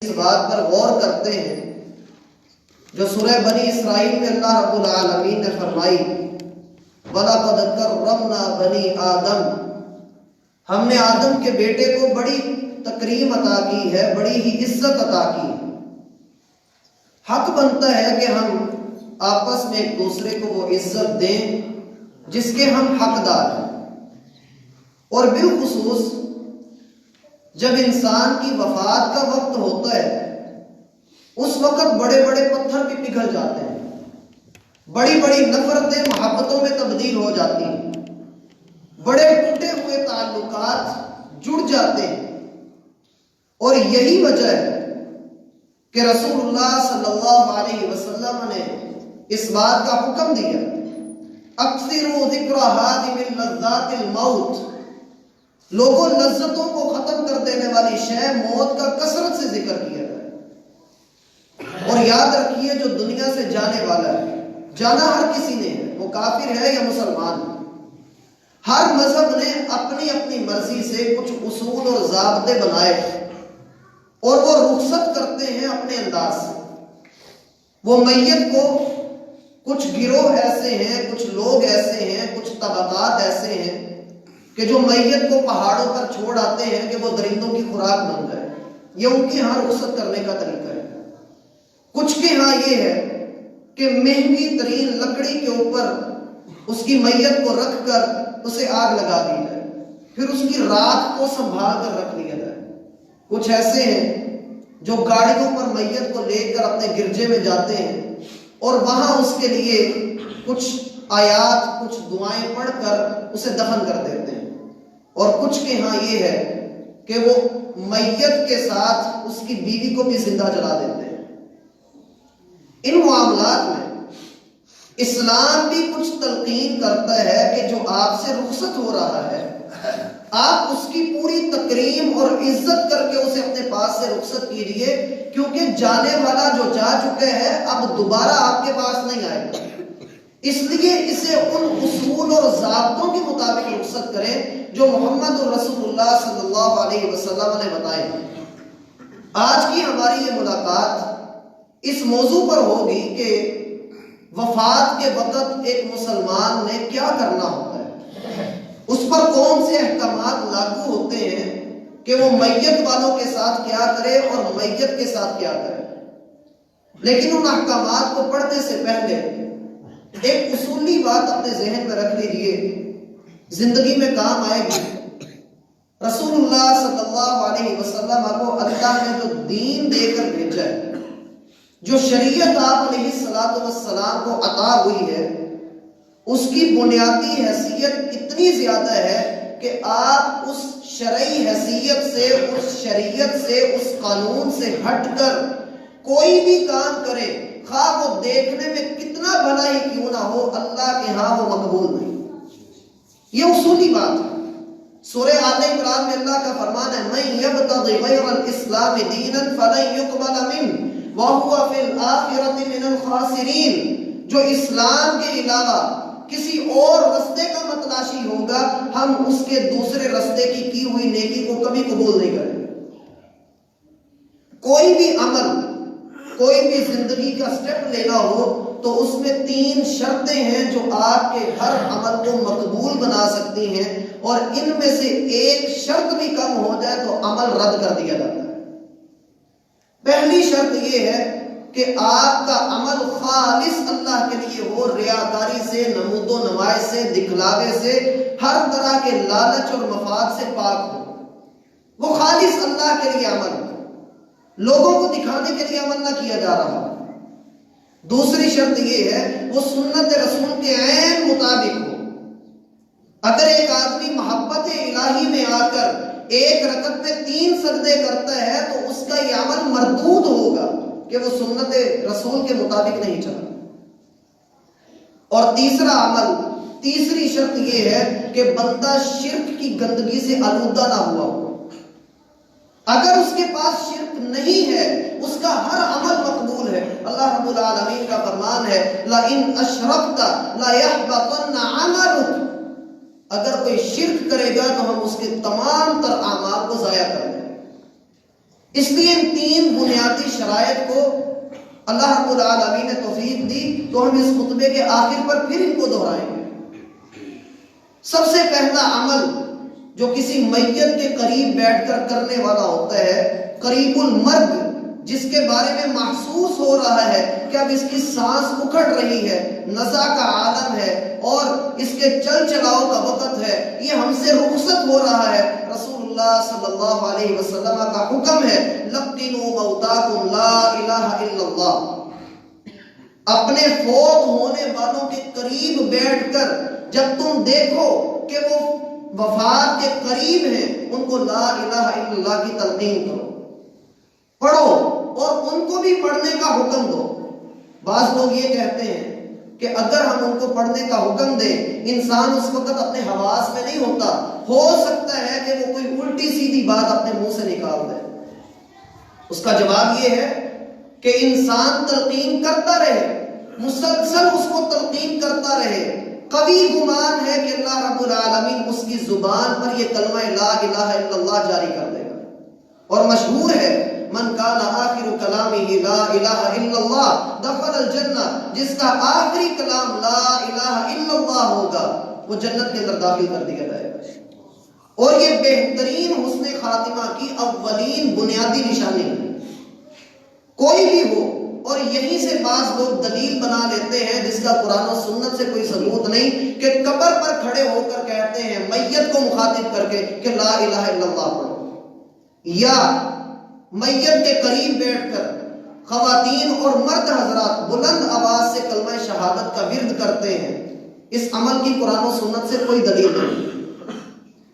اس بات پر غور کرتے ہیں جو سورہ بنی اسرائیل میں اللہ رب العالمین نے فرمائی وَلَقَدْ كَرَّمْنَا بَنِي آدم، ہم نے آدم کے بیٹے کو بڑی تکریم عطا کی ہے، بڑی ہی عزت عطا کی ہے۔ حق بنتا ہے کہ ہم آپس میں ایک دوسرے کو وہ عزت دیں جس کے ہم حقدار ہیں، اور بالخصوص جب انسان کی وفات کا وقت ہوتا ہے اس وقت بڑے بڑے پتھر بھی پگھل جاتے ہیں، بڑی بڑی نفرتیں محبتوں میں تبدیل ہو جاتی ہیں، بڑے ٹوٹے ہوئے تعلقات جڑ جاتے ہیں۔ اور یہی وجہ ہے کہ رسول اللہ صلی اللہ علیہ وسلم نے اس بات کا حکم دیا اکثروا ذکر ہادم اللذات الموت، لوگوں لذتوں کو ختم کر دینے والی شے موت کا کثرت سے ذکر کیا جائے۔ اور یاد رکھیے جو دنیا سے جانے والا ہے، جانا ہر کسی نے ہے، وہ کافر ہے یا مسلمان ہے، ہر مذہب نے اپنی اپنی مرضی سے کچھ اصول اور ضابطے بنائے اور وہ رخصت کرتے ہیں اپنے انداز سے۔ وہ میت کو کچھ گروہ ایسے ہیں، کچھ لوگ ایسے ہیں، کچھ طبقات ایسے ہیں کہ جو میت کو پہاڑوں پر چھوڑ آتے ہیں کہ وہ درندوں کی خوراک بن جائے، یہ ان کے ہاں رخصت کرنے کا طریقہ ہے۔ کچھ کے ہاں یہ ہے کہ مہنگی ترین لکڑی کے اوپر اس کی میت کو رکھ کر اسے آگ لگا دی جائے، پھر اس کی راکھ کو سنبھال کر رکھ لیا جائے۔ کچھ ایسے ہیں جو گاڑیوں پر میت کو لے کر اپنے گرجے میں جاتے ہیں اور وہاں اس کے لیے کچھ آیات، کچھ دعائیں پڑھ کر اسے دفن کر دیتے ہیں۔ اور کچھ کے ہاں یہ ہے کہ وہ میت کے ساتھ اس کی بیوی کو بھی زندہ جلا دیتے ہیں۔ ان معاملات میں اسلام بھی کچھ تلقین کرتا ہے کہ جو آپ سے رخصت ہو رہا ہے آپ اس کی پوری تکریم اور عزت کر کے اسے اپنے پاس سے رخصت کیجیے، کیونکہ جانے والا جو جا چکے ہیں اب دوبارہ آپ کے پاس نہیں آئے گا، اس لیے اسے ان اصول اور ضابطوں کے مطابق رخصت کریں جو محمد رسول اللہ صلی اللہ علیہ وسلم نے بتائے۔ آج کی ہماری یہ ملاقات اس موضوع پر ہوگی کہ وفات کے وقت ایک مسلمان نے کیا کرنا ہوتا ہے، اس پر کون سے احکامات لاگو ہوتے ہیں کہ وہ میت والوں کے ساتھ کیا کرے اور میت کے ساتھ کیا کرے۔ لیکن ان احکامات کو پڑھنے سے پہلے ایک اصولی بات اپنے ذہن میں رکھ لیجیے، زندگی میں کام آئے گی۔ رسول اللہ صلی اللہ علیہ وسلم کو اللہ نے جو دین دے کر بھیجا ہے، جو شریعت آپ علیہ السلام کو عطا ہوئی ہے، اس کی بنیادی حیثیت اتنی زیادہ ہے کہ آپ اس شرعی حیثیت سے، اس شریعت سے، اس قانون سے ہٹ کر کوئی بھی کام کرے، خواہ وہ دیکھنے میں کتنا بھلا ہی کیوں نہ ہو، اللہ کے ہاں وہ مقبول نہیں۔ یہ اصولی بات ہے۔ سورہ آل عمران میں اللہ کا فرمان ہے مَن یبتغی غیر الاسلام دینا فلن یقبل منہ وَهُوَ فِي الْآخِرَةِ مِنَ الْخَاسِرِينَ، جو اسلام کے علاوہ کسی اور رستے کا متلاشی ہوگا ہم اس کے دوسرے رستے کی ہوئی نیکی کو کبھی قبول نہیں کریں گے۔ کوئی بھی عمل، کوئی بھی زندگی کا سٹیپ لینا ہو تو اس میں 3 شرطیں ہیں جو آپ کے ہر عمل کو مقبول بنا سکتی ہیں، اور ان میں سے ایک شرط بھی کم ہو جائے تو عمل رد کر دیا جاتا ہے۔ پہلی شرط یہ ہے کہ آپ کا عمل خالص اللہ کے لیے ہو، ریاکاری سے، نمود و نمائش سے، دکھلاوے سے، ہر طرح کے لالچ اور مفاد سے پاک ہو، وہ خالص اللہ کے لیے عمل ہو، لوگوں کو دکھانے کے لیے عمل نہ کیا جا رہا۔ دوسری شرط یہ ہے وہ سنت رسول کے عین مطابق ہو۔ اگر ایک آدمی محبت الہی میں آ کر ایک رکعت میں 3 سجدے کرتا ہے تو اس کا یہ عمل مردود ہوگا کہ وہ سنت رسول کے مطابق نہیں چلا۔ اور تیسرا عمل، تیسری شرط یہ ہے کہ بندہ شرک کی گندگی سے آلودہ نہ ہوا ہو۔ اگر اس کے پاس شرک نہیں ہے اس کا ہر عمل مقبول ہے۔ اللہ رب العالمین کا فرمان ہے لَإِنْ أَشْرَكْتَ لَيَحْبَطَنَّ عَمَلُكَ، اگر کوئی شرک کرے گا تو ہم اس کے تمام تر اعمال کو ضائع کر دیں گے۔ اس لیے ان 3 بنیادی بنیادی شرائط کو اللہ رب العالمین نے توفیق دی تو ہم اس خطبے کے آخر پر پھر ان کو دہرائیں گے۔ سب سے پہلا عمل جو کسی میت کے قریب بیٹھ کر کرنے والا ہوتا ہے، قریب المرگ، جس کے بارے میں محسوس ہو رہا ہے کہ اب اس کی سانس اکھڑ رہی ہے، نزا کا عالم ہے اور اس کے چل چلاؤ کا وقت ہے، یہ ہم سے رخصت ہو رہا ہے، رسول اللہ صلی اللہ علیہ وسلم کا حکم ہے لقنوا موتاکم لا الہ الا اللہ۔ اپنے فوت ہونے والوں کے قریب بیٹھ کر جب تم دیکھو کہ وہ وفات کے قریب ہیں، ان کو لا الہ الا اللہ کی تلقین کرو، پڑھو اور ان کو بھی پڑھنے کا حکم دو۔ بعض لوگ یہ کہتے ہیں کہ اگر ہم ان کو پڑھنے کا حکم دیں، انسان اس وقت اپنے حواس میں نہیں ہوتا، ہو سکتا ہے کہ وہ کوئی الٹی سیدھی بات اپنے منہ سے نکال دے۔ اس کا جواب یہ ہے کہ انسان تلقین کرتا رہے، مسلسل اس کو تلقین کرتا رہے، قوی گمان ہے کہ اللہ رب العالمین اس کی زبان پر یہ کلمہ لا الہ الا اللہ جاری کر دے گا۔ اور مشہور ہے من کان آخر کلامہ لا الہ الا اللہ دخل الجنہ، جس کا آخری کلام لا الہ الا اللہ ہوگا وہ جنت کے اندر داخل کر دیا جائے گا۔ اور یہ بہترین حسن خاتمہ کی اولین بنیادی نشانی ہے، کوئی بھی ہو۔ اور یہیں سے بعض لوگ دلیل بنا لیتے ہیں جس کا قرآن و سنت سے کوئی ثبوت نہیں، کہ قبر پر کھڑے ہو کر کہتے ہیں میت کو مخاطب کر کے کہ لا الہ الا اللہ پڑھو، یا میت کے قریب بیٹھ کر خواتین اور مرد حضرات بلند آواز سے کلمہ شہادت کا ورد کرتے ہیں۔ اس عمل کی قرآن و سنت سے کوئی دلیل نہیں،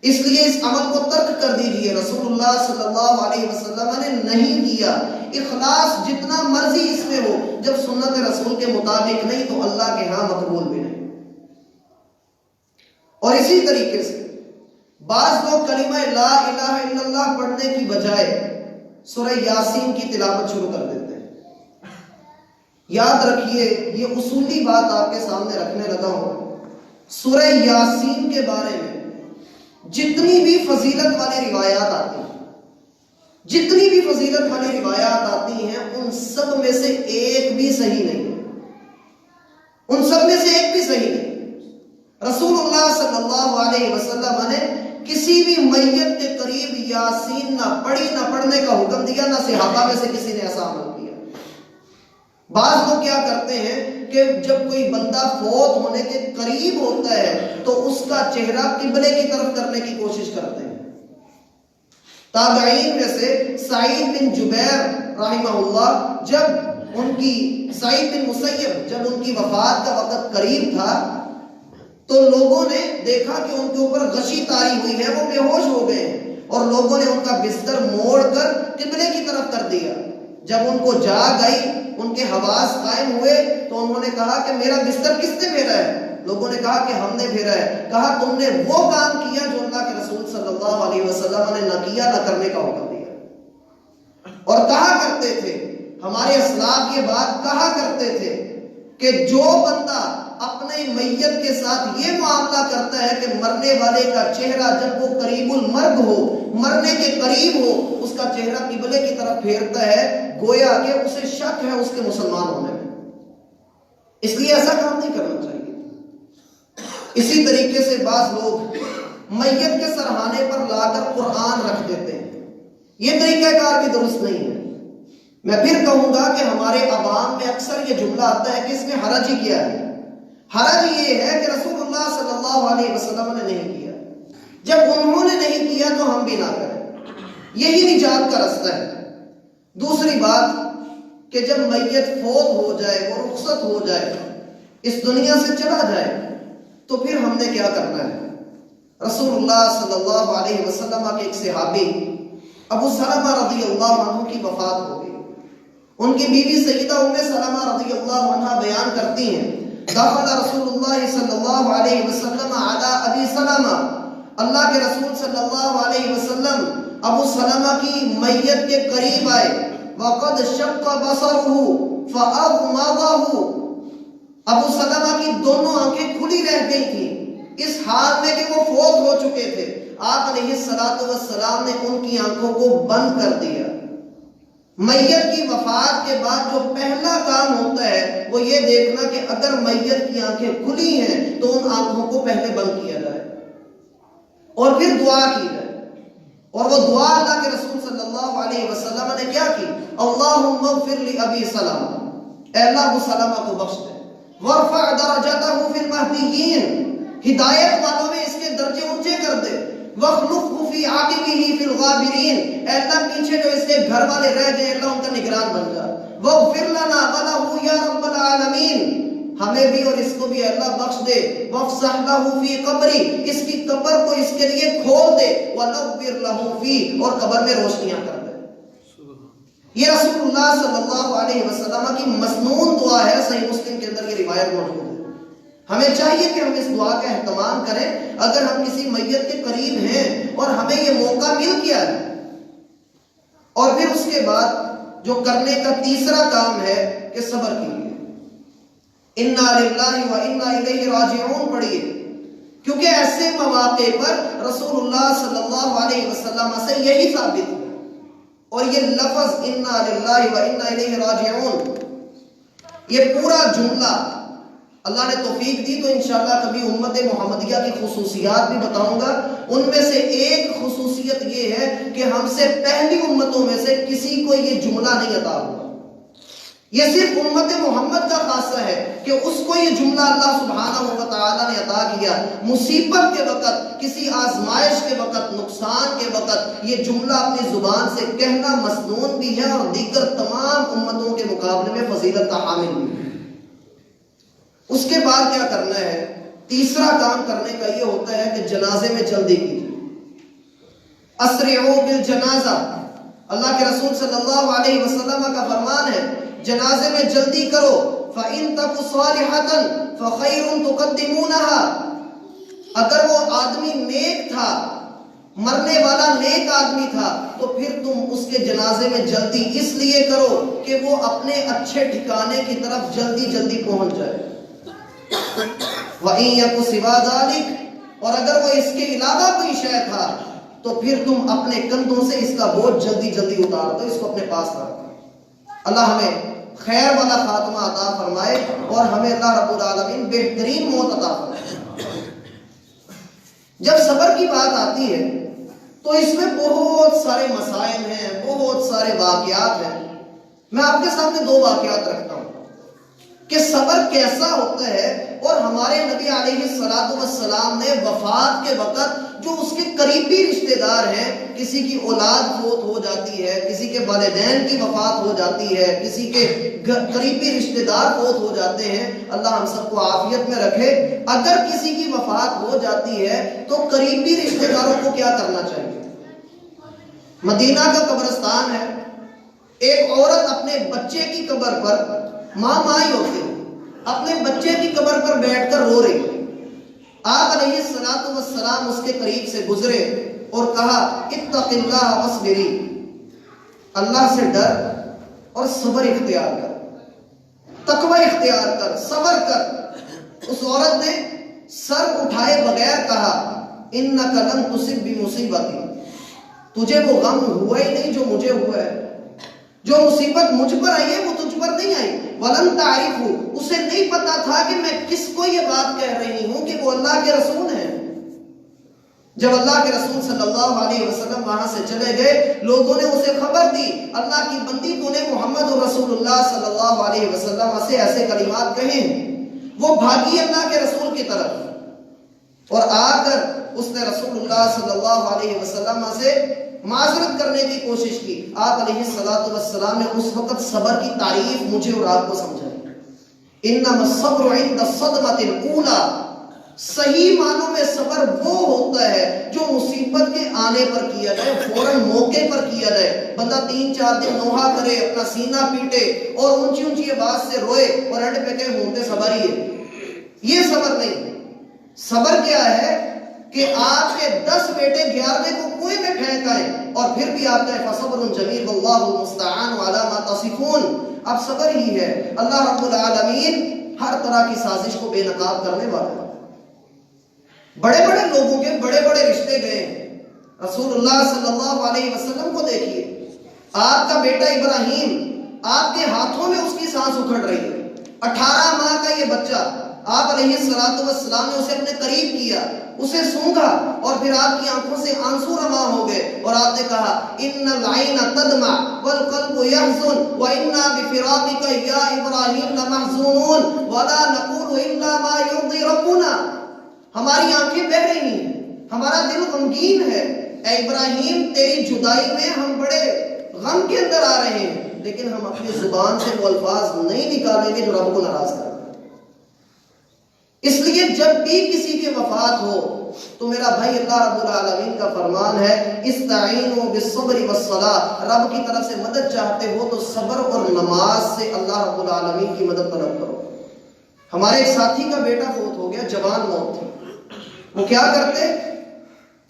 اس لیے اس عمل کو ترک کر دیجئے۔ رسول اللہ صلی اللہ علیہ وسلم نے نہیں کیا۔ اخلاص جتنا مرضی اس میں ہو، جب سنت رسول کے مطابق نہیں تو اللہ کے ہاں مقبول بھی نہیں۔ اور اسی طریقے سے بعض لوگ کلمہ لا الہ الا اللہ پڑھنے کی بجائے سورہ یاسین کی تلاوت شروع کر دیتے ہیں۔ یاد رکھیے، یہ اصولی بات آپ کے سامنے رکھنے لگا ہوں، سورہ یاسین کے بارے میں جتنی بھی فضیلت والی روایات آتی ہیں، جتنی بھی فضیلت والی روایات آتی ہیں، ان سب میں سے ایک بھی صحیح نہیں، ان سب میں سے ایک بھی صحیح نہیں۔ رسول اللہ صلی اللہ علیہ وسلم نے کسی بھی میت کے قریب یاسین نہ پڑھی، نہ پڑھنے کا حکم دیا، نہ صحابہ میں سے کسی نے ایسا عمل کیا۔ بعض لوگ کیا کرتے ہیں کہ جب کوئی بندہ فوت ہونے کے قریب ہوتا ہے تو اس کا چہرہ قبلے کی طرف کرنے کی کوشش کرتے ہیں۔ تابعین میں سے سعید بن جبیر رحمہ اللہ، جب ان کی سعید بن مسیب جب ان کی وفات کا وقت قریب تھا تو لوگوں نے دیکھا کہ ان کے اوپر غشی طاری ہوئی ہے، وہ بے ہوش ہو گئے ہیں، اور لوگوں نے ان کا بستر موڑ کر قبلے کی طرف کر دیا۔ جب ان کو جاگ آئی، ان کے حواس قائم ہوئے تو انہوں نے کہا کہ میرا بستر کس نے پھیرا ہے؟ لوگوں نے کہا کہ ہم نے پھیرا ہے۔ کہا تم نے وہ کام کیا جو اللہ کے رسول صلی اللہ علیہ وسلم نے نہ کیا، نہ کرنے کا حکم دیا۔ اور کہا کرتے تھے، ہمارے اسلاف یہ بات کہا کرتے تھے کہ جو بندہ اپنے میت کے ساتھ یہ معاملہ کرتا ہے کہ مرنے والے کا چہرہ جب وہ قریب المرگ ہو، مرنے کے قریب ہو، اس کا چہرہ قبلے کی طرف پھیرتا ہے، گویا کہ اسے شک ہے اس کے مسلمان ہونے میں، اس لیے ایسا کام نہیں کرنا چاہیے۔ اسی طریقے سے بعض لوگ میت کے سرہانے پر لا کر قرآن رکھ دیتے ہیں، یہ طریقہ کار بھی درست نہیں ہے۔ میں پھر کہوں گا کہ ہمارے عوام میں اکثر یہ جملہ آتا ہے کہ اس میں حرج ہی کیا ہے۔ حرج یہ ہے کہ رسول اللہ صلی اللہ علیہ وسلم نے نہیں کیا، جب انہوں نے نہیں کیا تو ہم بھی نہ کریں، یہی نجات کا رستہ ہے۔ دوسری بات کہ جب میت فوت ہو جائے، وہ رخصت ہو جائے، اس دنیا سے چلا جائے، تو پھر ہم نے کیا کرنا ہے؟ رسول اللہ صلی اللہ علیہ وسلم کے ایک صحابی ابو سلمہ رضی اللہ عنہ کی وفات ہو گئی۔ ان کی بیوی سیدہ ام سلمہ رضی اللہ عنہ بیان کرتی ہیں، دخل رسول اللہ صلی اللہ علیہ وسلم علی ابی سلمہ، اللہ کے رسول صلی اللہ علیہ وسلم ابو سلمہ کی میت کے قریب آئے، وقد شق بصرہ فاغمضہ، ابو سلمہ کی دونوں آنکھیں کھلی رہ گئی تھیں، اس حال میں کہ وہ فوت ہو چکے تھے۔ آپ علیہ الصلوۃ والسلام نے ان کی آنکھوں کو بند کر دیا، میت کی وفات کے بعد جو پہلا کام ہوتا ہے وہ یہ دیکھنا کہ اگر میت کی آنکھیں کھلی ہیں تو ان آنکھوں کو پہلے بند کیا جائے اور پھر دعا کی جائے. اور وہ دعا اللہ کے رسول صلی اللہ علیہ وسلم نے کیا کی؟ اللہم اغفر لأبی سلمہ، اے اللہ ابو سلمہ کو بخش دے. وارفع درجتہ فی المہدیین، ہدایت والوں میں اس کے درجے اونچے کر دے. وَاخْلُفْهُ فِي عَقِبِهِ فِي الْغَابِرِينَ، اے اللہ پیچھے جو اس کے گھر والے رہ گئے اللہ ان کا نگران بن جا. وَاغْفِرْ لَنَا وَلَهُ يَا رَبَّ الْعَالَمِينَ، ہمیں بھی اور اس کو بھی اللہ بخش دے. وَافْسَحْ لَهُ فِي قَبْرِهِ، اس کی قبر کو اس کے لیے کھول دے. وَنَوِّرْ لَهُ فِيهِ، اور قبر میں روشنیاں کر دے. یہ رسول اللہ صلی اللہ علیہ وسلم کی مسنون دعا ہے، صحیح مسلم کے اندر یہ روایت موجود ہے. ہمیں چاہیے کہ ہم اس دعا کا اہتمام کریں اگر ہم کسی میت کے قریب ہیں اور ہمیں یہ موقع مل گیا ہے. اور پھر اس کے بعد جو کرنے کا تیسرا کام ہے کہ صبر کیجیے. انا للہ و انا الیہ راجعون پڑھیے، کیونکہ ایسے مواقع پر رسول اللہ صلی اللہ علیہ وسلم سے یہی ثابت ہے. اور یہ لفظ انا للہ و انا الیہ راجعون، یہ پورا جملہ اللہ نے توفیق دی تو انشاءاللہ کبھی امت محمدیہ کی خصوصیات بھی بتاؤں گا. ان میں سے ایک خصوصیت یہ ہے کہ ہم سے پہلی امتوں میں سے کسی کو یہ جملہ نہیں عطا ہوا. یہ صرف امت محمد کا خاصہ ہے کہ اس کو یہ جملہ اللہ سبحانہ و تعالی نے عطا کیا. مصیبت کے وقت، کسی آزمائش کے وقت، نقصان کے وقت یہ جملہ اپنی زبان سے کہنا مسنون بھی ہے اور دیگر تمام امتوں کے مقابلے میں فضیلت کا حامل بھی ہے. اس کے بعد کیا کرنا ہے؟ تیسرا کام کرنے کا یہ ہوتا ہے کہ جنازے میں جلدی کیجیے. اسرعوا بالجنازہ، اللہ کے رسول صلی اللہ علیہ وسلم کا فرمان ہے جنازے میں جلدی کرو. فَإِن تَكُ صَالِحَةً فَخَيْرٌ تُقَدِّمُونَهَا، اگر وہ آدمی نیک تھا، مرنے والا نیک آدمی تھا، تو پھر تم اس کے جنازے میں جلدی اس لیے کرو کہ وہ اپنے اچھے ٹھکانے کی طرف جلدی جلدی پہنچ جائے. وَإِن يَكُ سِوَى ذَلِكَ، اور اگر وہ اس کے علاوہ کوئی شے تھا تو پھر تم اپنے کندھوں سے اس کا بوجھ جلدی جلدی اتار دو، اس کو اپنے پاس رکھ دو. اللہ ہمیں خیر والا خاتمہ عطا فرمائے اور ہمیں اللہ رب العالمین بہترین موت عطا فرمائے. جب صبر کی بات آتی ہے تو اس میں بہت سارے مسائل ہیں، بہت سارے واقعات ہیں. میں آپ کے سامنے دو واقعات رکھتا ہوں کہ صبر کیسا ہوتا ہے. اور ہمارے نبی علیہ الصلوۃ والسلام نے وفات کے وقت جو اس کے قریبی رشتہ دار ہیں، کسی کی اولاد فوت ہو جاتی ہے، کسی کے والدین کی وفات ہو جاتی ہے، کسی کے قریبی رشتہ دار فوت ہو جاتے ہیں، اللہ ہم سب کو عافیت میں رکھے. اگر کسی کی وفات ہو جاتی ہے تو قریبی رشتہ داروں کو کیا کرنا چاہیے؟ مدینہ کا قبرستان ہے، ایک عورت اپنے بچے کی قبر پر، ماں ہی ہوتی ہے، اپنے بچے کی قبر پر بیٹھ کر رو رہی. آپ علیہ الصلوۃ والسلام اس کے قریب سے گزرے اور کہا اتق اللہ واصبری، اللہ سے ڈر اور صبر اختیار کر، تقوی اختیار کر، صبر کر. اس عورت نے سر اٹھائے بغیر کہا انک لن تصب بمصیبتی، تجھے وہ غم ہوا ہی نہیں جو مجھے ہوا ہے، جو مصیبت مجھ پر آئی ہے وہ تجھ پر نہیں آئی. ولن تعرف، اسے نہیں پتا تھا کہ میں کس کو یہ بات کہہ رہی ہوں کہ وہ اللہ کے رسول ہیں. جب اللہ کے رسول صلی اللہ علیہ وسلم وہاں سے چلے گئے، لوگوں نے اسے خبر دی اللہ کی بندی تو نے محمد رسول اللہ صلی اللہ علیہ وسلم سے ایسے کلمات کہے ہیں. وہ بھاگی اللہ کے رسول کی طرف اور آ کر اس نے رسول اللہ صلی اللہ علیہ وسلم سے معذرت کرنے کی کوشش کی. آپ علیہ الصلوۃ والسلام نے اس وقت صبر کی تعریف مجھے اور آپ کو سمجھائی. انما الصبر عند الصدمۃ الاولى، صحیح معنوں میں صبر وہ ہوتا ہے جو مصیبت کے آنے پر کیا جائے، فوراً موقع پر کیا جائے. بندہ 3-4 دن نوحہ کرے، اپنا سینہ پیٹے اور اونچی اونچی آواز سے روئے اور اینڈ پہ کہے ہوں صبر ہی ہے، یہ صبر نہیں. صبر کیا ہے کہ آپ کے 10 بیٹے 11ویں کو کنویں میں پھینک آئے اور پھر بھی آپ کہے فصبر جمیل واللہ المستعان علی ما تصفون. اب صبر ہی ہے، اللہ رب العالمین ہر طرح کی سازش کو بے نقاب کرنے والا ہے. بڑے بڑے لوگوں کے بڑے بڑے رشتے گئے. رسول اللہ صلی اللہ علیہ وسلم کو دیکھیے، آپ کا بیٹا ابراہیم، آپ کے ہاتھوں میں اس کی سانس اکھڑ رہی ہے، 18 ماہ کا یہ بچہ، آپ علیہ السلام نے اسے اپنے قریب کیا، اسے سونگا، اور پھر آپ کی آنکھوں سے آنسو رواں ہو گئے، اور آپ نے کہا ان العین تدمع والقلب يحزن وانا بفراقك یا ابراہیم لمحزونون ولا نقول الا ما يرضي ربنا. ہماری آنکھیں بہہ رہی ہیں، ہمارا دل غمگین ہے، اے ابراہیم تیری جدائی میں ہم بڑے غم کے اندر آ رہے ہیں، لیکن ہم اپنی زبان سے وہ الفاظ نہیں نکالیں گے جو رب کو ناراض کریں. اس لیے جب بھی کسی کی وفات ہو تو میرا بھائی اللہ رب العالمین کا فرمان ہے استعینوا بالصبر والصلاۃ، رب کی طرف سے مدد چاہتے ہو تو صبر اور نماز سے اللہ رب العالمین کی مدد طلب کرو. ہمارے ایک ساتھی کا بیٹا فوت ہو گیا، جوان موت تھی. وہ کیا کرتے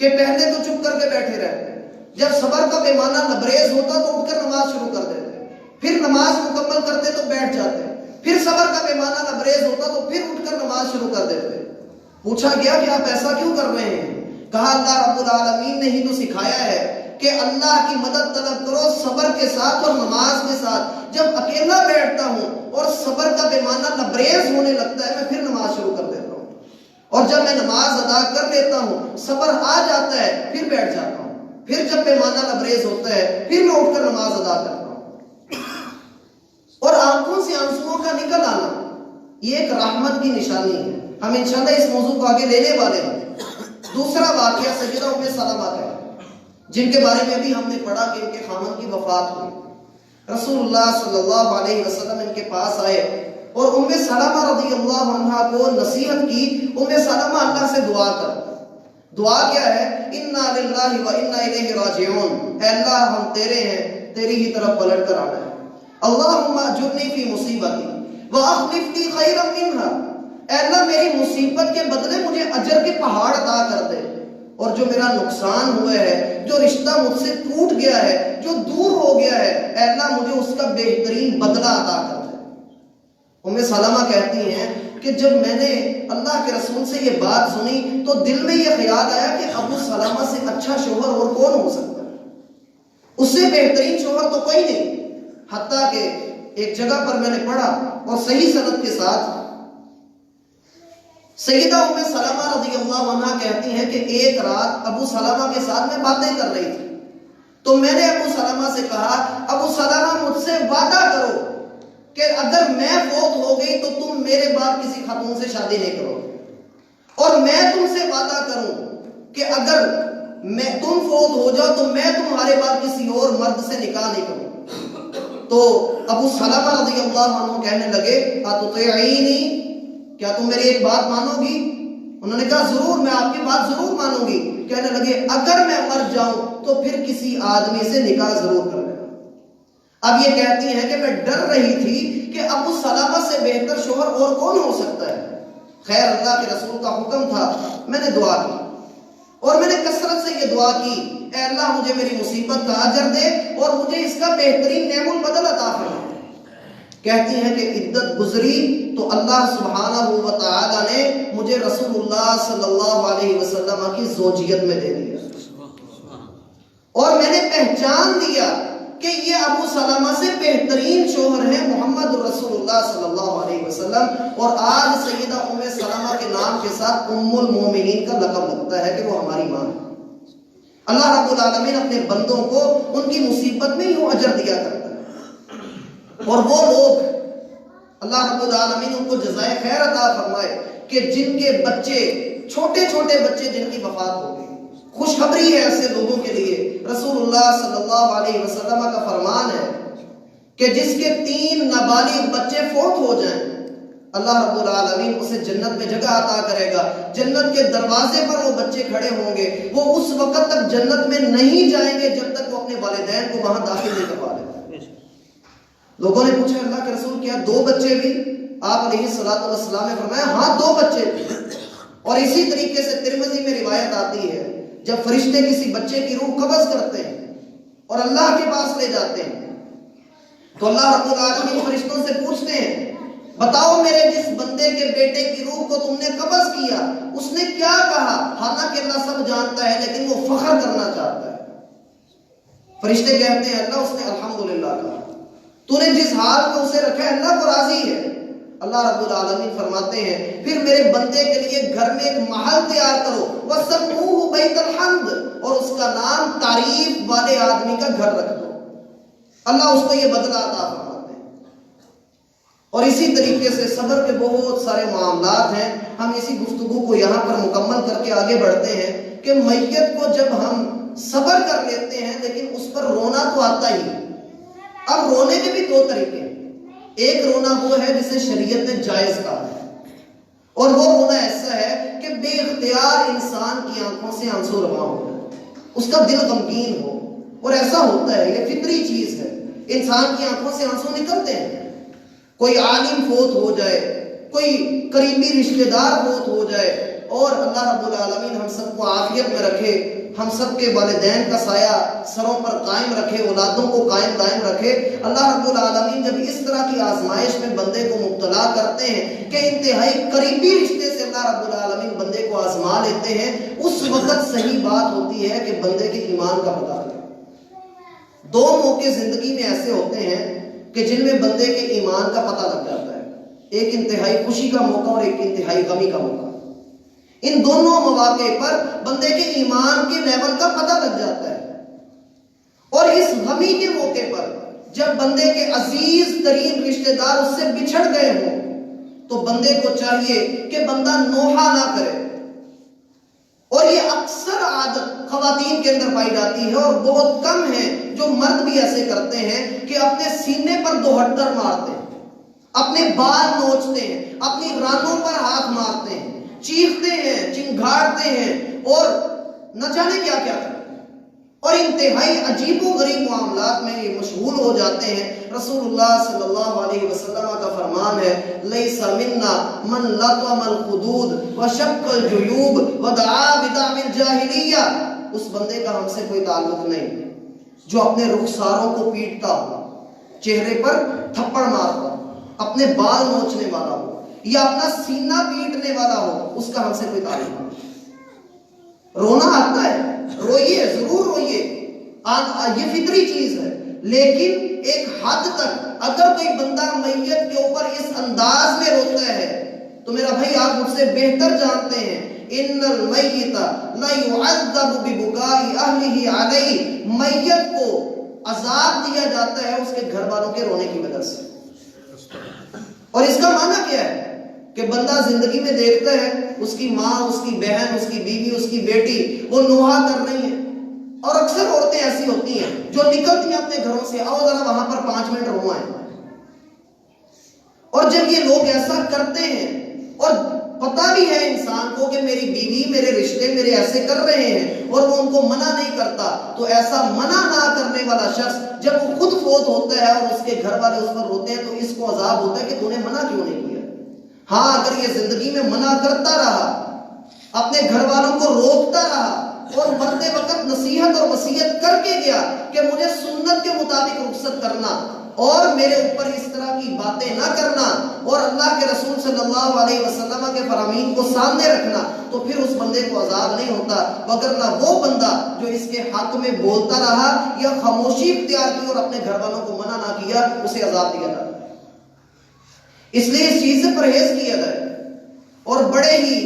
کہ پہلے تو چپ کر کے بیٹھے رہتے، جب صبر کا پیمانہ لبریز ہوتا تو اٹھ کر نماز شروع کر دیتے، پھر نماز مکمل کرتے تو بیٹھ جاتے، پھر صبر کا پیمانہ لبریز ہوتا تو پھر اٹھ کر نماز شروع کر دیتے. پوچھا گیا کہ آپ ایسا کیوں کر رہے ہیں؟ کہا اللہ رب العالمین نے ہی تو سکھایا ہے کہ اللہ کی مدد طلب کرو صبر کے ساتھ اور نماز کے ساتھ. جب اکیلا بیٹھتا ہوں اور صبر کا پیمانہ لبریز ہونے لگتا ہے میں پھر نماز شروع کر دیتا ہوں، اور جب میں نماز ادا کر لیتا ہوں صبر آ جاتا ہے پھر بیٹھ جاتا ہوں، پھر جب پیمانہ لبریز ہوتا ہے پھر میں اٹھ کر نماز ادا کرتا ہوں. اور آنکھوں سے آنسوؤں کا نکل آنا یہ ایک رحمت کی نشانی ہے. ہم انشاءاللہ اس موضوع کو آگے لینے والے ہیں. دوسرا واقعہ سیدہ ام سلمہ کا ہے، جن کے بارے میں بھی ہم نے پڑھا کہ ان کے خامن کی وفات ہوئی. رسول اللہ صلی اللہ علیہ وسلم ان کے پاس آئے اور ام سلمہ رضی اللہ عنہا کو نصیحت کی. ام سلمہ اللہ سے دعا کر. دعا کیا ہے؟ انا للہ و انا الیہ راجعون، اے اللہ ہم تیرے ہیں، تیری ہی طرف پلٹ کر آنا ہے. اللہم اجرنی فی مصیبتی واخلف لی خیرا منہا، اے اللہ میری مصیبت کے بدلے مجھے اجر کے پہاڑ عطا کر دے، اور جو میرا نقصان ہوا ہے، جو رشتہ مجھ سے ٹوٹ گیا ہے، جو دور ہو گیا ہے، اے اللہ مجھے اس کا بہترین بدلہ عطا کر دے. ام سلمہ کہتی ہیں کہ جب میں نے اللہ کے رسول سے یہ بات سنی تو دل میں یہ خیال آیا کہ ابو سلمہ سے اچھا شوہر اور کون ہو سکتا ہے، اس سے بہترین شوہر تو کوئی نہیں. حتیٰ کہ ایک جگہ پر میں نے پڑھا اور صحیح سند کے ساتھ سیدہ ام سلمہ رضی اللہ عنہا کہتی ہیں کہ ایک رات ابو سلمہ کے ساتھ میں باتیں کر رہی تھی تو میں نے ابو سلمہ سے کہا ابو سلمہ مجھ سے وعدہ کرو کہ اگر میں فوت ہو گئی تو تم میرے بعد کسی خاتون سے شادی نہیں کرو گے، اور میں تم سے وعدہ کروں کہ اگر تم فوت ہو جاؤ تو میں تمہارے بعد کسی اور مرد سے نکاح نہیں کروں. تو ابو سلمہ رضی اللہ عنہ کہنے لگے اتطیعینی، کیا تم میری ایک بات مانو گی؟ انہوں نے کہا ضرور، میں آپ کی بات ضرور مانوں گی. کہنے لگے اگر میں مر جاؤں تو پھر کسی آدمی سے نکاح ضرور کر لینا. اب یہ کہتی ہیں کہ میں ڈر رہی تھی کہ ابو سلمہ سے بہتر شوہر اور کون ہو سکتا ہے. خیر اللہ کے رسول کا حکم تھا، میں نے دعا کی اور میں نے کثرت سے یہ دعا کی اے اللہ مجھے میری مصیبت کا اجر دے اور مجھے اس کا بہترین نعم البدل عطا فرما. کہتی ہیں کہ عدت گزری تو اللہ سبحانہ و تعالی نے مجھے رسول اللہ صلی اللہ علیہ وسلم کی زوجیت میں دے دیا، اور میں نے پہچان لیا کہ یہ ابو سلمہ سے بہترین شوہر ہیں محمد رسول اللہ صلی اللہ علیہ وسلم. اور آج سیدہ ام سلمہ کے نام کے ساتھ ام المومنین کا لقب لگتا ہے کہ وہ ہماری ماں ہے. اللہ رب العالمین اپنے بندوں کو ان کی مصیبت میں یوں اجر دیا کرتا ہے، اور وہ لوگ اللہ رب العالمین ان کو جزائے خیر عطا فرمائے کہ جن کے بچے چھوٹے چھوٹے بچے جن کی وفات ہو گئی. خوشخبری ہے ایسے لوگوں کے لیے. رسول اللہ صلی اللہ علیہ وسلم کا فرمان ہے کہ جس کے 3 نابالغ بچے فوت ہو جائیں اللہ رب العالمین اسے جنت میں جگہ عطا کرے گا. جنت کے دروازے پر وہ بچے کھڑے ہوں گے، وہ اس وقت تک جنت میں نہیں جائیں گے جب تک وہ اپنے والدین کو وہاں داخل نہیں کروا لیں. لوگوں نے پوچھا اللہ کے رسول کیا 2 بچے بھی؟ آپ علیہ السلام نے فرمایا ہاں 2 بچے بھی. اور اسی طریقے سے ترمذی میں روایت آتی ہے جب فرشتے کسی بچے کی روح قبض کرتے ہیں اور اللہ کے پاس لے جاتے ہیں تو اللہ رب العالمین فرشتوں سے پوچھتے ہیں بتاؤ میرے جس بندے کے بیٹے کی روح کو تم نے قبض کیا اس نے کیا کہا؟ حالانکہ اللہ سب جانتا ہے لیکن وہ فخر کرنا چاہتا ہے. فرشتے کہتے ہیں اللہ اس نے الحمدللہ کہا، تو نے جس حال میں اسے رکھا ہے اللہ کو راضی ہے۔ اللہ رب العالمین فرماتے ہیں پھر میرے بندے کے لیے گھر میں ایک محل تیار کرو، وَسَمُّوهُ بَيْتَ الْحَمْدِ، اور اس کا نام تعریف والے آدمی کا گھر رکھ دو۔ اللہ اس کو یہ بدلہ عطا فرماتے ہیں۔ اور اسی طریقے سے صبر کے بہت سارے معاملات ہیں، ہم اسی گفتگو کو یہاں پر مکمل کر کے آگے بڑھتے ہیں کہ میت کو جب ہم صبر کر لیتے ہیں لیکن اس پر رونا تو آتا ہی۔ اب رونے کے بھی دو طریقے ہیں، ایک رونا وہ ہے جسے شریعت نے جائز کہا ہے، اور وہ رونا ایسا ہے کہ بے اختیار انسان کی آنکھوں سے آنسو رواں ہو، اس کا دل غمگین ہو، اور ایسا ہوتا ہے، یہ فطری چیز ہے، انسان کی آنکھوں سے آنسو نکلتے ہیں۔ کوئی عالم فوت ہو جائے، کوئی قریبی رشتہ دار فوت ہو جائے، اور اللہ رب العالمین ہم سب کو عافیت میں رکھے، ہم سب کے والدین کا سایہ سروں پر قائم رکھے، اولادوں کو قائم دائم رکھے۔ اللہ رب العالمین جب اس طرح کی آزمائش میں بندے کو مبتلا کرتے ہیں کہ انتہائی قریبی رشتے سے اللہ رب العالمین بندے کو آزما لیتے ہیں، اس وقت صحیح بات ہوتی ہے کہ بندے کے ایمان کا پتہ لگے۔ دو موقع زندگی میں ایسے ہوتے ہیں کہ جن میں بندے کے ایمان کا پتہ لگ جاتا ہے، ایک انتہائی خوشی کا موقع اور ایک انتہائی غمی کا موقع۔ ان دونوں مواقع پر بندے کے ایمان کے لیول کا پتہ لگ جاتا ہے، اور اس غمی کے موقع پر جب بندے کے عزیز ترین رشتہ دار اس سے بچھڑ گئے ہوں تو بندے کو چاہیے کہ بندہ نوحہ نہ کرے، اور یہ اکثر عادت خواتین کے اندر پائی جاتی ہے، اور بہت کم ہیں جو مرد بھی ایسے کرتے ہیں کہ اپنے سینے پر دوہٹر مارتے ہیں، اپنے بال نوچتے ہیں، اپنی رانوں پر ہاتھ مارتے ہیں، چیختے ہیں، چنگھاڑتے ہیں، اور نہ جانے کیا کیا کرتے ہیں، اور انتہائی عجیب و غریب معاملات میں یہ مشغول ہو جاتے ہیں۔ رسول اللہ صلی اللہ علیہ وسلم کا فرمان ہے لیس منا من لطم الخدود وشق الجیوب ودعا بدعو الجاہلیہ، اس بندے کا ہم سے کوئی تعلق نہیں جو اپنے رخساروں کو پیٹتا ہو، چہرے پر تھپڑ مارتا ہو، اپنے بال نوچنے والا ہو، یا اپنا سینہ پیٹنے والا ہو، اس کا ہم سے کوئی تعلق نہیں۔ رونا آتا ہے، روئیے، ضرور روئیے، یہ فطری چیز ہے، لیکن ایک حد تک اگر کوئی بندہ میت کے اوپر اس انداز میں روتا ہے تو میرا بھائی آپ مجھ سے بہتر جانتے ہیں ان المیت لا يعذب ببکاء اہلہ علیہ، میت کو عذاب دیا جاتا ہے اس کے گھر والوں کے رونے کی وجہ سے۔ اور اس کا معنی کیا ہے کہ بندہ زندگی میں دیکھتا ہے اس کی ماں، اس کی بہن، اس کی بیوی، اس کی بیٹی وہ نوحہ کر رہی ہیں، اور اکثر عورتیں ایسی ہوتی ہیں جو نکلتی ہیں اپنے گھروں سے، آؤ ذرا وہاں پر 5 منٹ روائیں، اور جب یہ لوگ ایسا کرتے ہیں اور پتہ بھی ہے انسان کو کہ میری بیوی، میرے رشتے میرے ایسے کر رہے ہیں اور وہ ان کو منع نہیں کرتا، تو ایسا منع نہ کرنے والا شخص جب وہ خود فوت ہوتا ہے اور اس کے گھر والے اس پر روتے ہیں تو اس کو عذاب ہوتا ہے کہ تو نے منع کیوں نہیں کیا۔ ہاں اگر یہ زندگی میں منع کرتا رہا، اپنے گھر والوں کو روکتا رہا اور مرتے وقت نصیحت اور وصیت کر کے گیا کہ مجھے سنت کے مطابق رخصت کرنا اور میرے اوپر اس طرح کی باتیں نہ کرنا اور اللہ کے رسول صلی اللہ علیہ وسلم کے فرامین کو سامنے رکھنا، تو پھر اس بندے کو عذاب نہیں ہوتا، وگرنہ وہ بندہ جو اس کے حق میں بولتا رہا یا خاموشی اختیار کی اور اپنے گھر والوں کو منع نہ کیا، اسے عذاب دیا جاتا ہے۔ اس لیے اس چیز سے پرہیز کیا جائے، اور بڑے ہی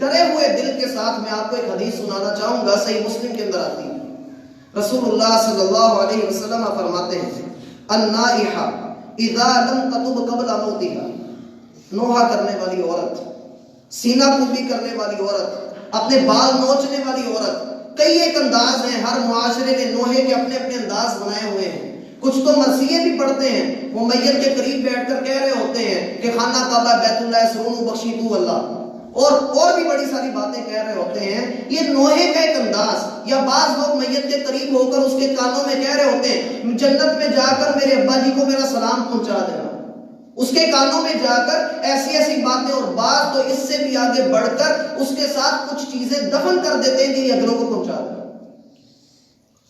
ڈرے ہوئے دل کے ساتھ میں آپ کو ایک حدیث سنانا چاہوں گا، صحیح مسلم کے اندر آتی ہے۔ رسول اللہ صلی اللہ علیہ وسلم فرماتے ہیں النائحہ اذا لم تتب قبل موتها، نوحہ کرنے والی عورت، سینہ کوبی کرنے والی عورت، اپنے بال نوچنے والی عورت، کئی ایک انداز ہیں، ہر معاشرے نے نوحے کے اپنے اپنے انداز بنائے ہوئے ہیں۔ کچھ تو مرثیے بھی پڑھتے ہیں، وہ میت کے قریب بیٹھ کر کہہ رہے ہوتے ہیں کہ خانہ کعبہ بیت اللہ سرون بخشی تو اللہ، اور بھی بڑی ساری باتیں کہہ رہے ہوتے ہیں۔ یہ نوحے کا ایک انداز، یا بعض لوگ میت کے قریب ہو کر اس کے کانوں میں کہہ رہے ہوتے ہیں جنت میں جا کر میرے ابا جی کو میرا سلام پہنچا دینا، اس کے کانوں میں جا کر ایسی ایسی باتیں، اور بعض تو اس سے بھی آگے بڑھ کر اس کے ساتھ کچھ چیزیں دفن کر دیتے ہیں کہ یہ اگلوں کو پہنچا دینا،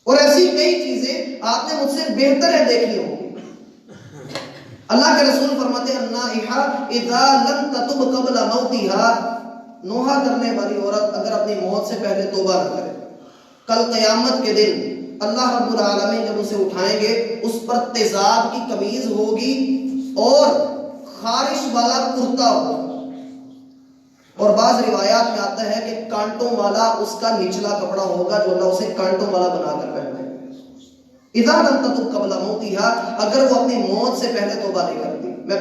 اور ایسی کئی چیزیں آپ نے مجھ سے بہتر ہے دیکھی ہوگی۔ اللہ کے رسول فرماتے ہیں النائحہ اذا لم تتب قبل موتها، نوحہ کرنے والی عورت اگر اپنی موت سے پہلے توبہ نہ کرے، کل قیامت کے دن اللہ رب العالمین جب اسے اٹھائیں گے اس پر تیزاب کی قمیض ہوگی اور خارش والا کرتا ہوگا، اور بعض روایات میں آتا ہے کہ کانٹوں والا اس کا نچلا کپڑا ہوگا جو اللہ اسے کانٹوں والا بنا کر پہنائے گا۔ اذا لم تتب قبل موتها، اگر وہ اپنی موت سے پہلے توبہ نہیں کرتی۔ میں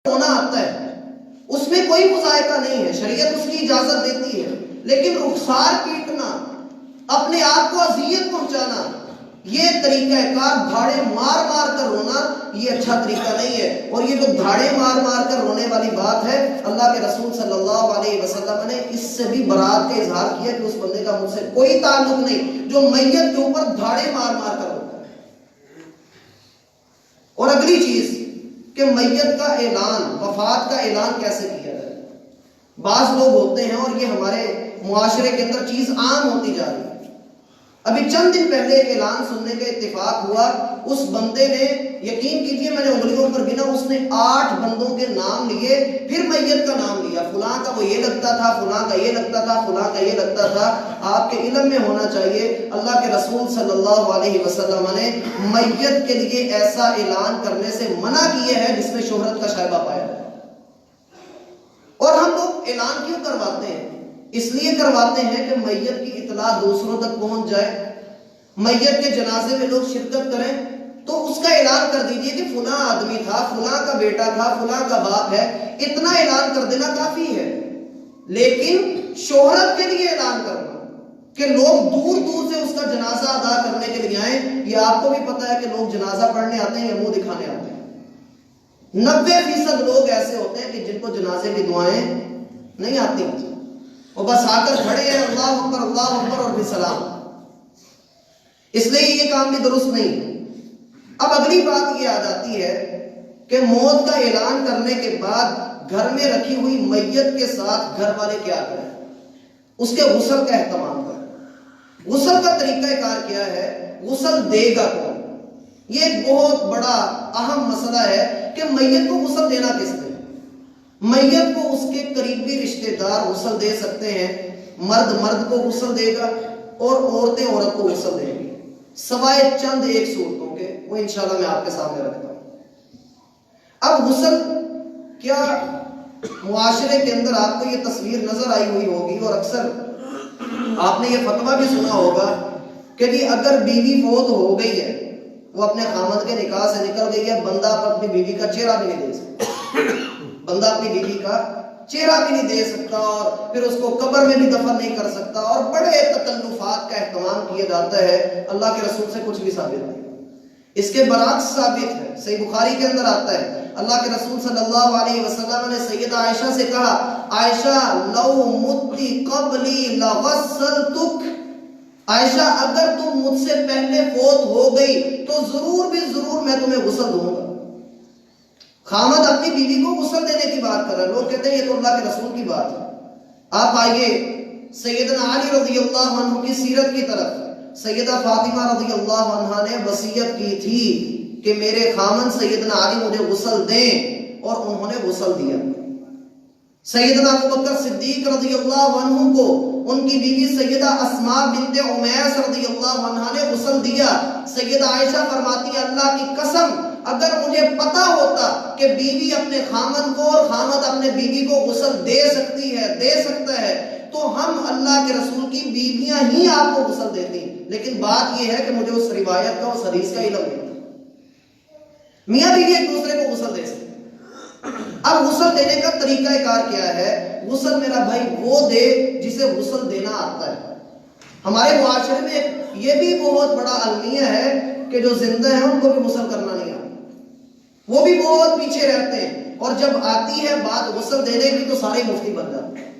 ہونا آتا ہے، اس میں کوئی مذائقہ نہیں ہے، شریعت اس کی اجازت دیتی ہے، لیکن رخسار پیٹنا، اپنے آپ کو اذیت پہنچانا، یہ طریقہ کار دھاڑے مار مار کر رونا، یہ اچھا طریقہ نہیں ہے۔ اور یہ جو دھاڑے مار مار کر رونے والی بات ہے، اللہ کے رسول صلی اللہ علیہ وسلم نے اس سے بھی برات کا اظہار کیا کہ اس بندے کا مجھ سے کوئی تعلق نہیں جو میت کے اوپر دھاڑے مار مار کر روتا ہے۔ اور اگلی چیز کہ میت کا اعلان، وفات کا اعلان کیسے کیا جائے۔ بعض لوگ ہوتے ہیں اور یہ ہمارے معاشرے کے اندر چیز عام ہوتی جا رہی ہے۔ ابھی چند دن پہلے ایک اعلان سننے کا اتفاق ہوا، اس بندے نے، یقین کیجئے میں نے انگلیوں پر گنا، اس نے 8 بندوں کے نام لیے، پھر میت کا نام لیا، فلاں کا وہ یہ لگتا تھا، فلاں کا یہ لگتا تھا، فلاں کا یہ لگتا تھا۔ آپ کے علم میں ہونا چاہیے اللہ کے رسول صلی اللہ علیہ وسلم نے میت کے لیے ایسا اعلان کرنے سے منع کیے ہے جس میں شہرت کا شائبہ پایا جائے۔ اور ہم لوگ اعلان کیوں کرواتے ہیں؟ اس لیے کرواتے ہیں کہ میت کی اطلاع دوسروں تک پہنچ جائے، میت کے جنازے میں لوگ شرکت کریں، تو اس کا اعلان کر دیجئے کہ فلاں آدمی تھا، فلاں کا بیٹا تھا، فلاں کا باپ ہے، اتنا اعلان کر دینا کافی ہے۔ لیکن شہرت کے لیے اعلان کرنا کہ لوگ دور دور سے اس کا جنازہ ادا کرنے کے لیے آئیں، یہ آپ کو بھی پتا ہے کہ لوگ جنازہ پڑھنے آتے ہیں یا منہ دکھانے آتے ہیں۔ 90% لوگ ایسے ہوتے ہیں کہ جن کو جنازے کی دعائیں نہیں آتی، وہ بس آ کر کھڑے ہیں اللہ اکبر اور بھی سلام۔ اس لیے یہ کام بھی درست نہیں ہے۔ اب اگلی بات یہ آ جاتی ہے کہ موت کا اعلان کرنے کے بعد گھر میں رکھی ہوئی میت کے ساتھ گھر والے کیا کریں، اس کے غسل کا اہتمام کریں۔ غسل کا طریقہ کار کیا ہے، غسل دے گا کون، یہ ایک بہت بڑا اہم مسئلہ ہے کہ میت کو غسل دینا کس نے۔ میت کو اس کے قریبی رشتہ دار غسل دے سکتے ہیں، مرد مرد کو غسل دے گا اور عورتیں عورت کو غسل دیں گی، سوائے چند ایک صورتوں کے، وہ انشاءاللہ میں آپ کے سامنے رکھتا ہوں۔ اب غسل کیا معاشرے کے اندر آپ کو یہ تصویر نظر آئی ہوئی ہوگی، اور اکثر آپ نے یہ فتویٰ بھی سنا ہوگا کہ جی اگر بیوی فوت ہو گئی ہے، وہ اپنے خامد کے نکاح سے نکل گئی ہے، بندہ اپنی بیوی کا چہرہ بھی نہیں دے سکتا، بندہ اپنی بیوی کا چہرہ بھی نہیں دے سکتا، اور پھر اس کو قبر میں بھی دفن نہیں کر سکتا، اور بڑے تکلفات کا اہتمام کیا جاتا ہے۔ اللہ کے رسول سے کچھ بھی ثابت نہیں۔ اس کے برعکس ثابت ہے، صحیح بخاری کے اندر آتا ہے، اللہ کے رسول صلی اللہ علیہ وسلم نے سیدہ عائشہ سے کہا، عائشہ لو متی قبلی لغسلتک، عائشہ اگر تم مجھ سے پہلے فوت ہو گئی تو ضرور بھی ضرور میں تمہیں غسل دوں گا۔ خامد اپنی بیوی کو غسل دینے کی بات کر رہا ہے، لوگ کہتے ہیں یہ تو اللہ کے رسول کی بات ہے۔ آپ آئیے سیدنا علی رضی اللہ عنہ کی سیرت کی طرف۔ سیدہ فاطمہ رضی اللہ عنہ نے وصیت کی تھی کہ میرے خامد سیدنا علی مجھے غسل دیں، اور انہوں نے غسل دیا۔ سیدنا ابوبکر صدیق رضی اللہ عنہ کو ان کی بیوی سیدہ اسماء بنت امیس رضی اللہ عنہ نے غسل دیا۔ سیدہ عائشہ فرماتی ہے اللہ کی قسم اگر مجھے پتا ہوتا کہ بیوی اپنے خامد کو اور خامد اپنے بیوی کو غسل دے سکتی ہے، دے سکتا ہے، تو ہم اللہ کے رسول کی بیویاں ہی آپ کو غسل دیتی۔ لیکن بات یہ ہے کہ مجھے اس روایت کا، اس حدیث کا علم نہیں تھا۔ میاں بیوی ایک دوسرے کو غسل دے سکتے۔ اب غسل دینے کا طریقہ کار کیا ہے؟ غسل میرا بھائی وہ دے جسے غسل دینا آتا ہے۔ ہمارے معاشرے میں یہ بھی بہت بڑا المیہ ہے کہ جو زندہ ہیں ان کو بھی غسل کرنا نہیں آتا، وہ بھی بہت پیچھے رہتے ہیں، اور جب آتی ہے بات غسل دینے کی تو سارے مفتی بن جاتے ہیں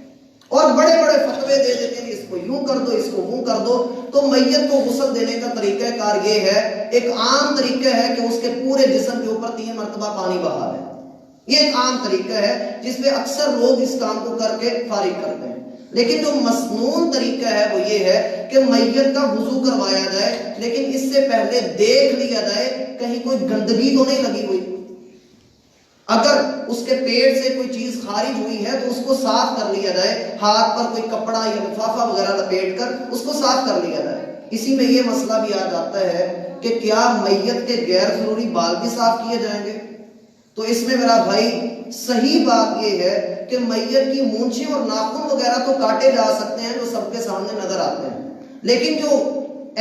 اور بڑے بڑے فتوے دے دیتے ہیں، اس کو یوں کر دو، اس کو وہ کر دو۔ تو میت کو غسل دینے کا طریقہ کار یہ ہے، ایک عام طریقہ ہے کہ اس کے پورے جسم کے اوپر 3 مرتبہ پانی بہا دیں۔ یہ ایک عام طریقہ ہے جس پہ اکثر لوگ اس کام کو کر کے فارغ کرتے ہیں۔ لیکن جو مسنون طریقہ ہے وہ یہ ہے کہ میت کا وضو کروایا جائے، لیکن اس سے پہلے دیکھ لیا جائے کہیں کوئی گندگی تو نہیں لگی ہوئی۔ اگر اس کے پیٹ سے کوئی چیز خارج ہوئی ہے تو اس کو صاف کر لیا جائے، ہاتھ پر کوئی کپڑا یا لفافہ وغیرہ لپیٹ کر اس کو صاف کر لیا جائے۔ اسی میں یہ مسئلہ بھی آ جاتا ہے کہ کیا میت کے غیر ضروری بال بھی صاف کیے جائیں گے؟ تو اس میں میرا بھائی صحیح بات یہ ہے کہ میت کی مونچھیں اور ناخن وغیرہ تو کاٹے جا سکتے ہیں جو سب کے سامنے نظر آتے ہیں، لیکن جو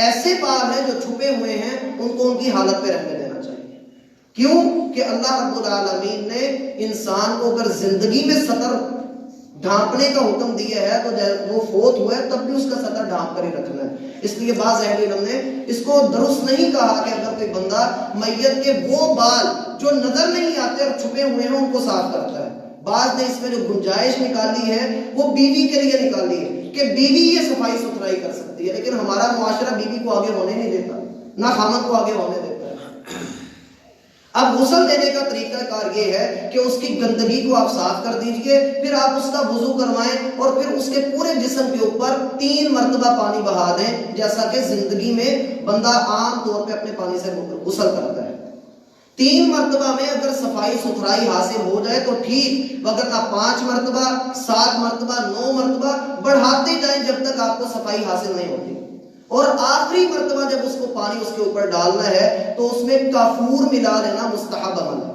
ایسے بال ہیں جو چھپے ہوئے ہیں ان کو ان کی حالت پہ رہنے دینا چاہیے۔ کیوں کہ اللہ رب العالمین نے انسان کو اگر زندگی میں سطر ڈھانپنے کا حکم دیا ہے تو جب وہ فوت ہوا ہے تب بھی اس کا سطر ڈھانپ کر ہی رکھنا ہے۔ اس لیے بعض اہل علم نے اس کو درست نہیں کہا کہ اگر کوئی بندہ میت کے وہ بال جو نظر نہیں آتے اور چھپے ہوئے ہیں ان کو صاف کرتا ہے، بعض نے اس میں جو گنجائش نکالی ہے وہ بیوی کے لیے نکالی ہے کہ بیوی یہ صفائی ستھرائی کر سکتی ہے، لیکن ہمارا معاشرہ بیوی کو آگے ہونے نہیں دیتا، نہ خامد کو آگے ہونے دیتا ہے۔ اب غسل دینے کا طریقہ کار یہ ہے کہ اس کی گندگی کو آپ صاف کر دیجئے، پھر آپ اس کا وضو کروائیں اور پھر اس کے پورے جسم کے اوپر 3 مرتبہ پانی بہا دیں، جیسا کہ زندگی میں بندہ عام طور پہ اپنے پانی سے غسل کرتا ہے۔ 3 مرتبہ میں اگر صفائی ستھرائی حاصل ہو جائے تو ٹھیک، وگرنہ 5 مرتبہ 7 مرتبہ 9 مرتبہ بڑھاتے جائیں جب تک آپ کو صفائی حاصل نہیں ہوتی، اور آخری مرتبہ جب اس کو پانی اس کے اوپر ڈالنا ہے تو اس میں کافور ملا لینا مستحب عمل ہے۔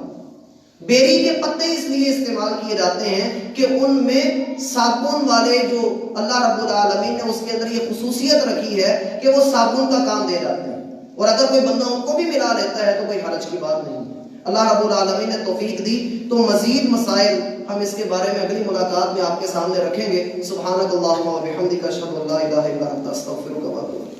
بیری کے پتے اس لیے استعمال کیے جاتے ہیں کہ ان میں صابن والے جو اللہ رب العالمین نے اس کے اندر یہ خصوصیت رکھی ہے کہ وہ صابن کا کام دے جاتے ہیں، اور اگر کوئی بندہ ان کو بھی ملا لیتا ہے تو کوئی حرج کی بات نہیں۔ اللہ رب العالمین نے توفیق دی تو مزید مسائل ہم اس کے بارے میں اگلی ملاقات میں آپ کے سامنے رکھیں گے۔ سبحانک اللہم و بحمدک اشہد ان لا الہ الا انت استغفرک و اتوب الیک۔